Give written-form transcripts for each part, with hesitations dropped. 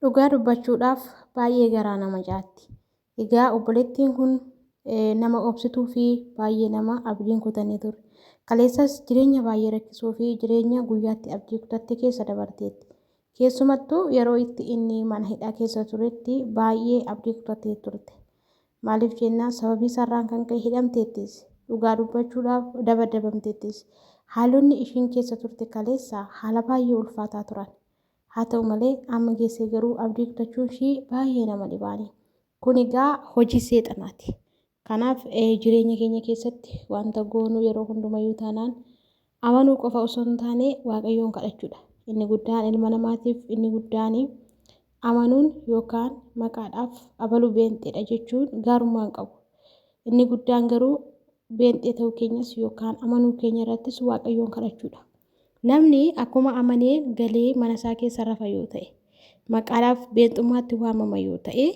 Dhugaa dubbachuudhaaf baay'ee garaa nama jaatti. Egaa obboleettiin kun nama obsituu fi baay'ee nama abdiin kutannee ture. Kaleessas jireenya baay'ee rakkisoo fi jireenya guyyaatti abdii kutatte keessa dabarteetti. Keessumattuu yeroo itti inni mana hidhaa keessa turetti baay'ee abdii kutattee turte. Maaliif jennaan sababii sarraan kan ka'e hidhamteettis dhugaa dubbachuudhaaf dabadabamteettis haalonni ishiin keessa turte kaleessa haala baay'ee ulfaataa turan. Haa ta'u malee amma geessee garuu abdii kutachuun ishii baay'ee nama dhibaani. Kun egaa hojii seexanaati. Kanaaf jireenya keenya keessatti wanta goonu yeroo hundumayyuu taanaan amanuu qofa osoo hin taane waaqayyoon kadhachuudha. Inni guddaan ilma namaatiif inni guddaan amanuun yookaan maqaadhaaf abaluu beenxeedha jechuun gaarummaa hin qabu. Inni guddaan garuu beenxee ta'uu keenyas yookaan amanuu keenya irrattis waaqayyoon kadhachuudha. Namni akkuma amanee galee mana isaa keessa rafa yoo ta'e maqaadhaaf beenxummaatti waamama yoo ta'e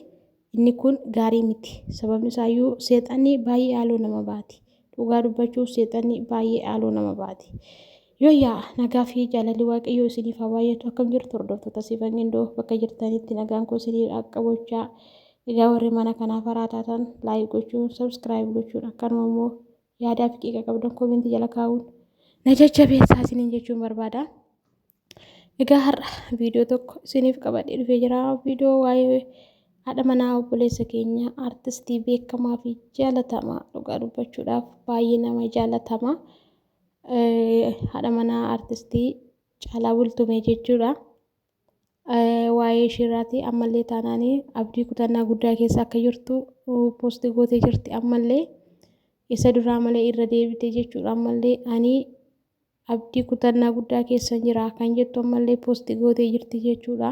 inni kun gaarii miti. Sababni isaayyuu seexanni baay'ee haaloo nama baati. Dhugaa dubbachuuf seexanni baay'ee haaloo nama baati. Yoo yaa nagaa fi jaalalli waaqayyoo isiniif haa baay'atu. Akkam jirtu hordoftoota Siifan Gindoo bakka jirtanitti nagaan koo isiniif dhaqqabachaa. Egaa warri mana kanaaf haaraa taatan laayik gochuun sabskiraayib gochuun akkanuma immoo yaadaa fi qiiqa qabdan koomentii jala kaa'uun na jajjabeessaa isiniin jechuun barbaada. Egaa har'a viidiyoo tokko isiniif qabadhee dhufee jira. Viidiyoo waa'ee haadha manaa obboleessa keenya artistii beekamaa fi jaalatamaa dhugaa dubbachuudhaaf baay'ee nama jaalatamaa haadha manaa artistii Caalaa Bultumee jechuudha. Waa'ee ishiirraati ammallee taanaanii abdii kutannaa guddaa keessa akka jirtu poostii gootee jirti. Ammallee isa duraa malee irra deebite jechuudha. Ammallee ani abdii kutannaa guddaa keessa jira kan jettu ammallee poostii gootee jirti jechuudha.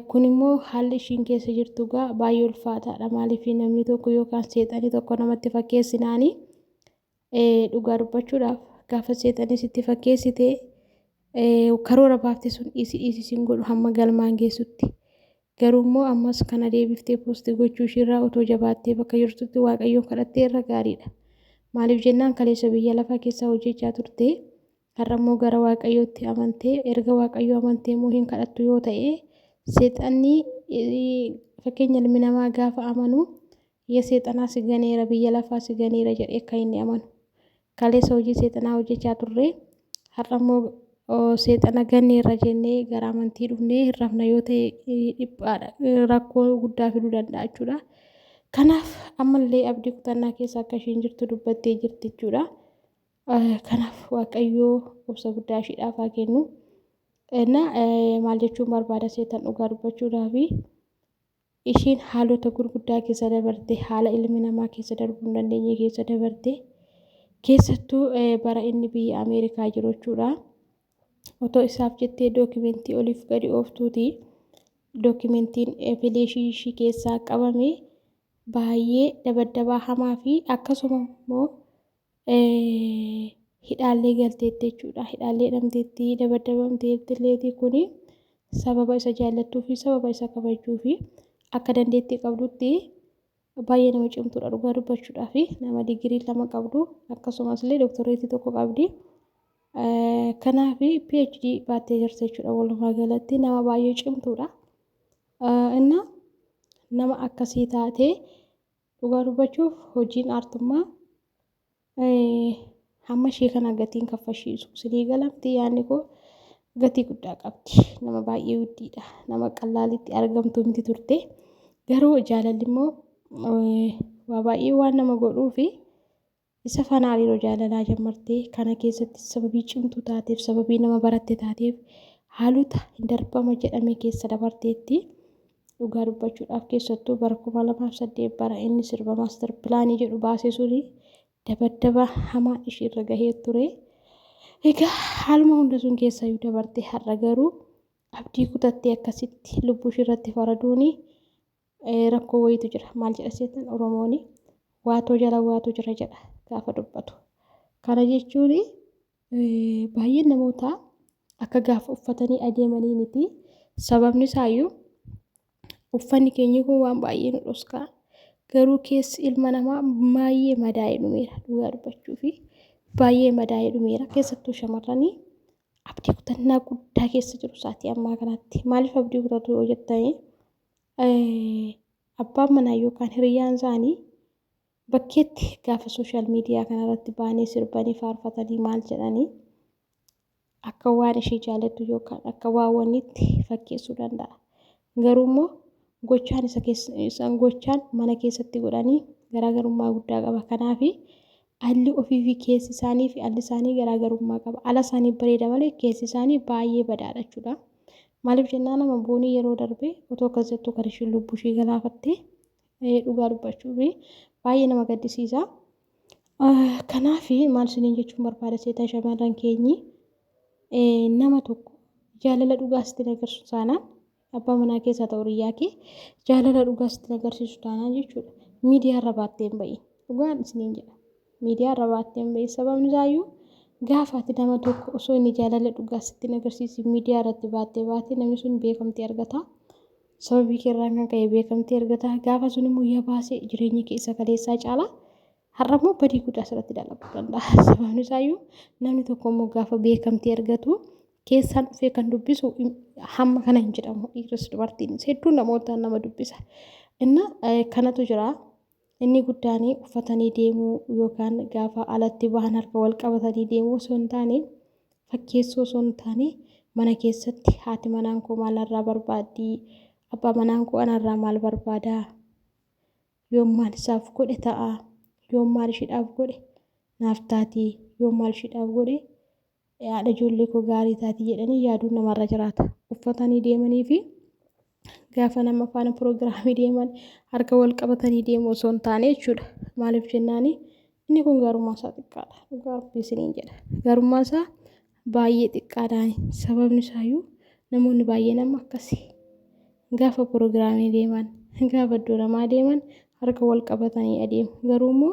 Kun immoo haalli ishiin keessa jirtu egaa baay'ee ulfaataadha. Maaliif namni tokko yookaan seexanni tokko namatti fakkeessinaanii dhugaa dubbachuudhaaf gaafa seexanni sitti fakkeessite karoora baafte sun dhiisisin godhu hamma galmaan geessutti. Garuu immoo ammas kana deebiftee poostii gochuu ishiirraa otoo jabaattee bakka jirtutti waaqayyoon kadhattee irra gaariidha. Maaliif jennaan kaleessa biyya lafaa keessaa hojjechaa turte har'a immoo gara waaqayyootti amantee erga waaqayyoo amantee immoo hin kadhattu yoo ta'e seexanni fakkeenya ilmi namaa gaafa amanu yaa seexanaa si ganeera biyya lafaa si ganeera jedhee akka inni amanu. Kaleessa hojii seexanaa hojjechaa turre har'a immoo seexana ganneerra jennee gara amantii dhufnee hin rafna yoo ta'e dhiphaadha rakkoo guddaa fiduu danda'a jechuudha. Kanaaf ammallee abdii kutannaa keessa akka ishiin jirtu dubbattee jirti jechuudha. Kanaaf waaqayyoo obsa guddaa ishiidhaaf haa kennu. Maal jechuun barbaada seetan dhugaa dubbachuudhaaf ishiin haalota gurguddaa keessa dabarte haala ilmi namaa keessa darbuu hin dandeenye keessa dabarte keessattuu bara inni biyya Ameerikaa jiru jechuudha. Otoo isaaf jettee dookimentii oliif gadi ooftuuti. Dookimentiin fileeshii ishii keessaa qabame baay'ee dabaddabaa hamaa fi akkasuma immoo hidhaallee galteetti jechuudha. Hidhaallee hidhamteetti dabaddabamteetti illeetii kuni sababa isa jaallattuu fi sababa isa kabajuu fi akka dandeettii qabdutti baay'ee nama cimtuudha dhugaa dubbachuudhaaf nama digirii 2 qabdu akkasumas illee dooktoreetii tokko qabdi. Kanaaf PhD baattee jirti jechuudha. Walumaa galatti nama baay'ee cimtuudha. Nama akkasii taatee dhugaa dubbachuuf hojiin aartummaa hamma ishee kana gatiin kaffashiisu sinii galamti yaadni koo gatii guddaa qabdi. Nama baay'ee guddiidha. Nama qallaalitti argamtu miti turte. Garuu jaalalli immoo waa baay'ee waan nama godhuu fi isa fanaan yeroo jaalalaa jammartee kana keessatti sababii cimtuu taateef sababii nama baratte taateef haalota hin darbama jedhame keessa dabarteetti dhugaa dubbachuudhaaf keessattuu bara 2008 bara inni sirba maaster pilaanii jedhu baasee suni dabaddaba hamaa ishiirra gahee ture. Egaa haaluma hunda sun keessayyuu dabarte har'a garuu abdii kutattee akkasitti lubbuu ishiirratti faraduuni rakkoo wayiitu jira. Maal jedha seetan Oromooni waatoo jala waatu jira jedha gaafa dubbatu. Kana jechuun baay'een namoota akka gaafa uffatanii adeemanii miti. Sababni isaayyuu uffanni keenya kun waan baay'ee nu dhoskaa. Garuu keessi ilma namaa baay'ee madaa'ee dhumeera dhugaa dubbachuu fi baay'ee madaa'ee dhumeera. Keessattuu shamarranii abdii kutannaa guddaa keessa jiru sa'aatii ammaa kanatti. Maaliif abdii kutatu yoo jettanii abbaan manaa yookaan hiriyyaan isaanii bakkeetti gaafa sooshaal miidiyaa kanarratti baanee sirbanii faarfatanii maal jedhanii akka waan ishee jaalattu yookaan akka waan wannitti fakkeessuu danda'a. Garuu immoo gochaan isaan gochaan mana keessatti godhanii garaagarummaa guddaa qaba. Kanaaf alli ofii fi keessi isaanii fi alli isaanii garaagarummaa qaba. Ala isaanii bareeda malee keessi isaanii baay'ee badaadha jechuudha. Maaliif jennaan nama boonii yeroo darbe otoo akkas jettu kan isheen lubbuu ishee galaafatte dhugaa dubbachuu fi baay'ee nama gaddisiisa. Kanaaf maal isiniin jechuun barbaada seetan shamarran keenyi nama tokko jaalala dhugaa sitti agarsiisu taanaan abbaa manaa keessaa ta'u hiriyaa kee jaalala dhugaa sitti agarsiisu taanaan jechuudha. Miidiyaa irra baattee hin bahin. Dhugaan isiniin jedha. Miidiyaa irra baattee hin bahin. Sababni isaayyuu gaafa ati nama tokko osoo inni jaalala dhugaa sitti agarsiisu miidiyaa irratti baattee namni sun beekamtii argata. Sababii keerraan kan ka'e beekamtii argata. Gaafa sun immoo yaa baasee jireenya keessa kaleessaa caala. Har'a immoo badii guddaa asirratti dalaguu danda'a. Sababni isaayyuu namni tokko immoo gaafa beekamtii argatu keessaan dhufee kan dubbisu hamma kana hin jedhamu. Dhiirris dubartiinis hedduu namootaan nama dubbisa. Inna kanatu jira. Inni guddaan uffatanii deemuu yookaan gaafa alatti bahan harka wal qabatanii deemuu osoo hin taane fakkeessuu osoo hin taane mana keessatti haati manaan koo maalirraa barbaaddi? Abbaa manaan koo anarraa maal barbaadaa? Yoom maal isaaf godhe ta'a? Yoom maal isheedhaaf godhe? Naaf taati. Yoom maal isheedhaaf godhe? Haadha ijoollee koo gaarii taati jedhanii yaaduun namarra jiraata. Uffatanii deemanii fi gaafa nama faana piroogiraamii deeman harka wal qabatanii deemuu osoo hin taane jechuudha. Maaliif jennaani inni kun gaarummaa isaa xiqqaadha. Dhugaa rabbii isiniin jedha. Gaarummaa isaa baay'ee xiqqaadhaani. Sababni isaayyuu namoonni baay'een amma akkasii. Gaafa piroogiraamii deeman gaafa iddoo namaa deeman harka wal qabatanii adeemu. Garuu immoo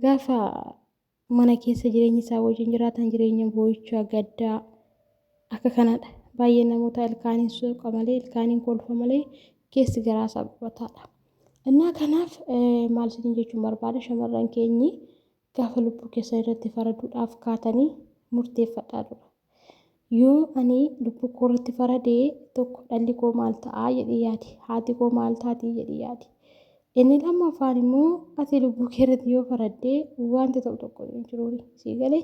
gaafa mana keessa jireenya isaa wajjin jiraatan jireenya boo'ichaa gaddaa akka kanadha. Baay'ee namoota ilkaaniin suuqa malee ilkaaniin kolfa malee keessi garaa isaa gubataadha. Innaa kanaaf maal isiniin jechuun barbaada shamarran keenyi gaafa lubbuu keessan irratti faraduudhaaf kaatanii murteeffadhaa dura. Yoo ani lubbuu koo irratti faradee tokko dhalli koo maal ta'aa jedhee yaadi. Haati koo maal taatii jedhee yaadi. Inni lammaffaan immoo ati lubbuu kee irratti yoo faraddee wanti ta'u tokko hin jiruuni. Sii galee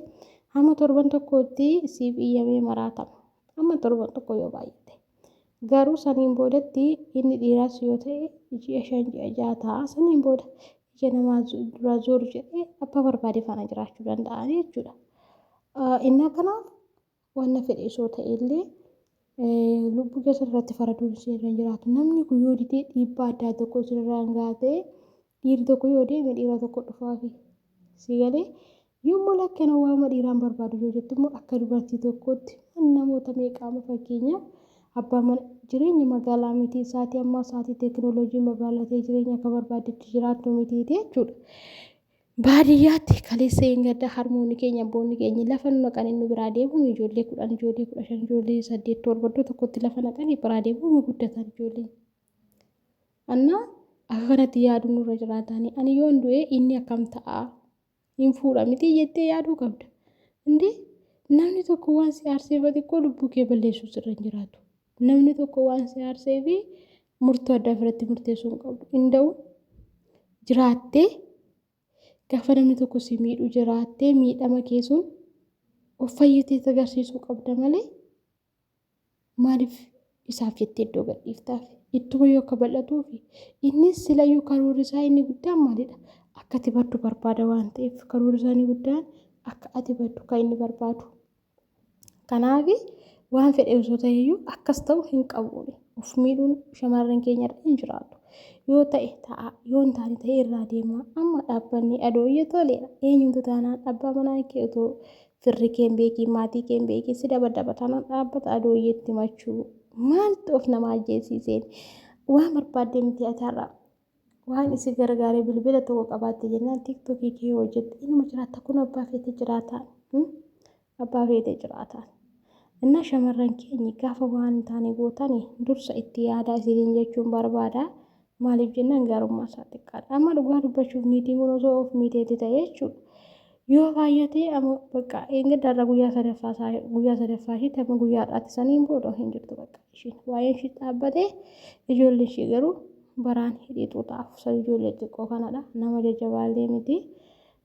hamma torban tokkootti siif iyyamee maraatama. Amma torban tokko yoo baay'ate. Garuu saniin boodatti inni dhiiraas yoo ta'e ji'a 5 ji'a 6 ta'a. Saniin booda ija namaa dura zooru jedhee abbaa barbaade faana jiraachuu danda'a jechuudha. Innaa kanaaf wanna fedhe osoo ta'e illee lubbuu keessa irratti faraduun sirra jiraatu. Namni kun yoo didee dhiibbaa addaa tokko sirraan gaatee dhiirri tokko yoo deeme dhiira tokko dhufaafi. Sii galee yommuu lakkana waama dhiiraan barbaadu yoo jettu immoo akka dubartii tokkootti namoota meeqaama fakkeenyaaf abbaa mana jireenya magaalaa miti isaatii ammaa isaatii teekinooloojii magaalatee jireenya akka barbaadetti jiraattu miti jechuudha. Baadiyyaatti kaleessa hin gadda harmoonni keenya abboonni keenya lafa nu naqan inni biraa deemu ijoollee 10 ijoollee 15 ijoollee 8 torbaddoo tokkotti lafa naqan biraa deemu guddatan ijoolleen. Annaa akka kanatti yaadu nurra jiraatanii ani yoon du'e inni akkam ta'a hin fuudha miti jettee yaaduu qabda. Indee namni tokko waan si aarsee xiqqoo lubbuu kee balleessuu sirra hin jiraatu. Namni tokko waan si aarsee fi murtoo addaa ofirratti murteessuu hin qabdu. Inda'u jiraattee gaafa namni tokko si miidhu jiraattee miidhama keessuun of fayyitee agarsiisuu qabda malee maaliif isaaf jettee iddoo gadhiiftaaf ittuma yoo akka bal'atuu fi innis silayyuu karoorri isaa inni guddaan maalidha akka ati baddu barbaada waan ta'eef karoorri isaa inni guddaan akka ati baddu kan inni barbaadu. Kanaaf waan fedhe osoo ta'eyyuu akkas ta'u hin qabuuni. Of miidhuun shamarran keenya hin jiraatu. Yoo ta'e ta'a yoo hin taane ta'e irraa deema amma dhaabbanni adooyyee toleera eenyutu taanaan abbaa manaa kee otoo firri kee hin beekiin maatii kee hin beekiin si dabataanaan dhaabbata adooyyeetti machuu maaltu of nama ajjeesiiseen waan barbaadde miti ataarra waan isi gargaaree bilbila tokko qabaatte jennaan tiktokii kee hojjette inuma jiraata kun abbaa feetee jiraataan. Inna shamarran keenya gaafa waan hin taane gootanii dursa itti yaadaa isiniin jechuun barbaada. Maaliif jennaan gaarummaa isaa xiqqaadha. Amma dhugaa dubbachuuf niitiin kun osoo of miiteetti ta'e jechuudha. yoo baay'ate amma bakka eega darra guyyaa sadaffaa ishiitti amma guyyaa har'aatti saniin booda hin jirtu bakka ishiin waa'ee ishii dhaabbatee ijoollee ishii garuu baraan hidhiituu ta'aaf san ijoollee xiqqoo kanadha nama jajjabaallee miti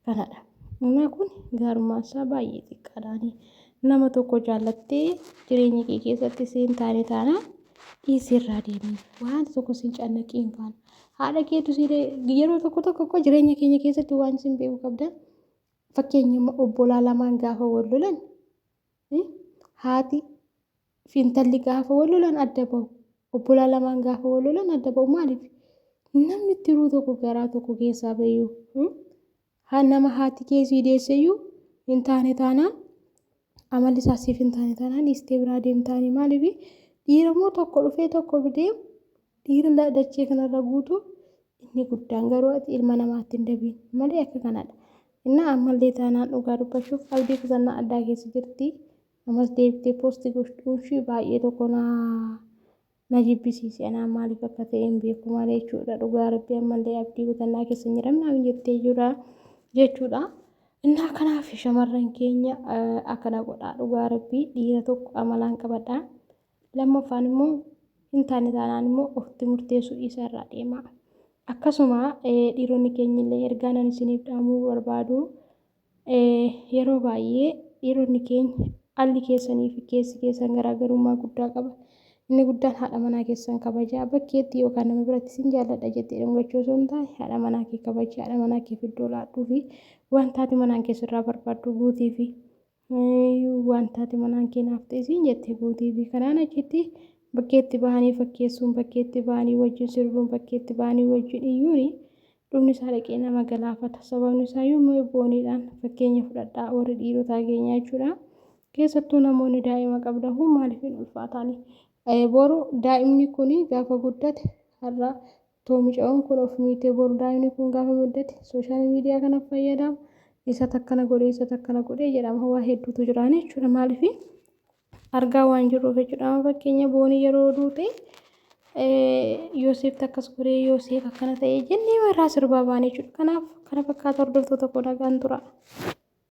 kanadha. Inni kun gaarummaan isaa baay'ee xiqqaadhaani nama tokko jaallattee jireenya kee keessatti siin taane taanaan dhiisirraa deemee waan tokko siin cannaqiin faana haadha keetu yeroo tokko jireenya keenya keessatti waan siin beeku qabdan. Fakkeenya obbolaa lamaan gaafa wal lolan haati fi intalli gaafa wal lolan adda bahu. Obbolaa lamaan gaafa wal lolan adda bahu maaliif? Namni tiruu tokko garaa tokko keessaa bayyuu nama haati keessii deesseyyuu hin taane taanaan amalli isaasiif hin taane taanaan dhiistee biraa deemtaanii maaliif? Dhiira moo tokko dhufee tokko bideemu dhiira dachee kanarra guutuu inni guddaan garuu ilma namaatti hin dabiin malee akka kanadha. Inna ammallee taanaan dhugaa dubbachuuf qalbii qusannaa addaa keessa jirti. Ammas deebitee poostii gochuun ishii baay'ee tokko na jibbisiise. Anaan maaliif akka ta'e hin beeku malee jechuudha. Dhugaa rabbii ammallee abdii kutannaa keessa hin jiramnaa hin jettee jira jechuudha. Innaa kanaaf shamarran keenya akkana godhaa dhugaa rabbii dhiira tokko amalaan qabadhaa. Lammaffaan immoo hin taane taanaan immoo ofitti murteessuu isaa irraa deemaa. Akkasuma dhiironni keenya illee ergaan ani isiniif dhaamuu barbaadu yeroo baay'ee dhiironni keenya alli keessanii fi keessi keessan garaagarummaa guddaa qaba. Inni guddaan haadha manaa keessan kabajaa bakkeetti yookaan nama biratti sin jaalladha jettee dhungachuu osoo hin taane haadha manaa kee kabajaa haadha manaa kee iddoo laadhuu fi wantaati manaan keessarraa barbaaddu guutii fi wantaati manaan kee naaf ta'e siin jettee guutii fi kanaan achitti. Bakkeetti bahanii fakkeessuun bakkeetti bahanii wajjin sirbuun bakkeetti bahanii wajjin iyyuuni dhumni isaa dhaqee nama galaafata sababni isaa iyyuu booniidhaan fakkeenya fudhadhaa warri dhiirotaa keenyaa jechuudha. Keessattuu namoonni daa'ima qabdan kun maaliif hin ulfaataani? Boru daa'imni kun gaafa guddate har'a toomica'uun kun of miitee boru daa'imni kun gaafa guddate sooshaal miidiyaa kana fayyadamu isa takkana godhee jedhama waa hedduutu jiraan jechuudha maaliif? Argaa waan jirruuf jechuudha. Fakkeenya boonii yeroo duute Yoosef takkas godhee Yoosef akkana ta'ee jennee irraa sirbaa baane jechuudha. Kanaaf kana fakkaata hordoftoota koo nagaan tura.